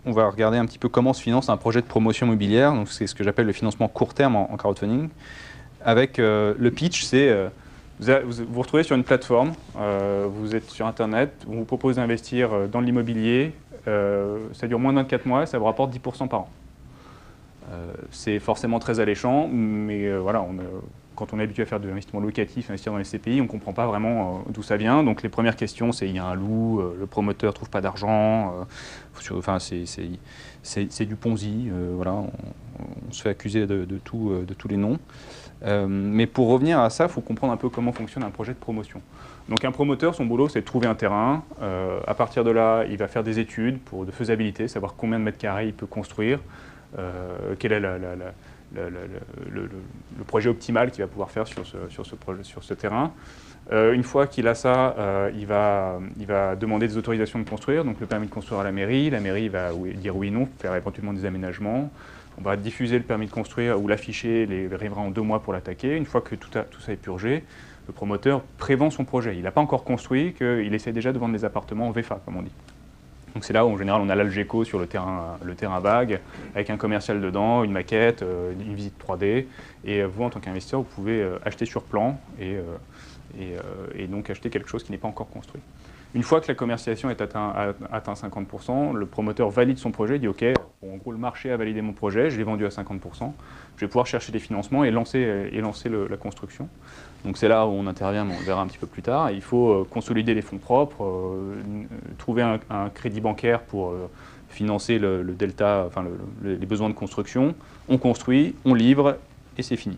on va regarder un petit peu comment se finance un projet de promotion immobilière. Donc c'est ce que j'appelle le financement court terme en crowdfunding. Avec le pitch, c'est vous vous retrouvez sur une plateforme, vous êtes sur Internet, on vous propose d'investir dans l'immobilier, ça dure moins de 24 mois, ça vous rapporte 10% par an. C'est forcément très alléchant, mais voilà, quand on est habitué à faire de l'investissement locatif, investir dans les SCPI, on ne comprend pas vraiment d'où ça vient. Donc les premières questions, c'est il y a un loup, le promoteur ne trouve pas d'argent, enfin, c'est du Ponzi, voilà, on se fait accuser de tous les noms. Mais pour revenir à ça, il faut comprendre un peu comment fonctionne un projet de promotion. Donc un promoteur, son boulot, c'est de trouver un terrain. À partir de là, il va faire des études de faisabilité, savoir combien de mètres carrés il peut construire, quel est le projet optimal qu'il va pouvoir faire sur ce terrain. Une fois qu'il a ça, il va demander des autorisations de construire, donc le permis de construire à la mairie va dire oui, non, faire éventuellement des aménagements. On va diffuser le permis de construire ou l'afficher, il arrivera en 2 mois pour l'attaquer. Une fois que tout ça est purgé, le promoteur prévend son projet. Il n'a pas encore construit, qu'il essaie déjà de vendre des appartements en VFA, comme on dit. Donc c'est là où en général on a l'Algeco sur le terrain vague, avec un commercial dedans, une maquette, une visite 3D. Et vous, en tant qu'investisseur, vous pouvez acheter sur plan et donc acheter quelque chose qui n'est pas encore construit. Une fois que la commercialisation est atteint 50%, le promoteur valide son projet, dit OK, bon, en gros le marché a validé mon projet, je l'ai vendu à 50%, je vais pouvoir chercher des financements et lancer la construction. Donc c'est là où on intervient, mais on le verra un petit peu plus tard. Il faut consolider les fonds propres, trouver un crédit bancaire pour financer le delta, enfin les besoins de construction. On construit, on livre et c'est fini.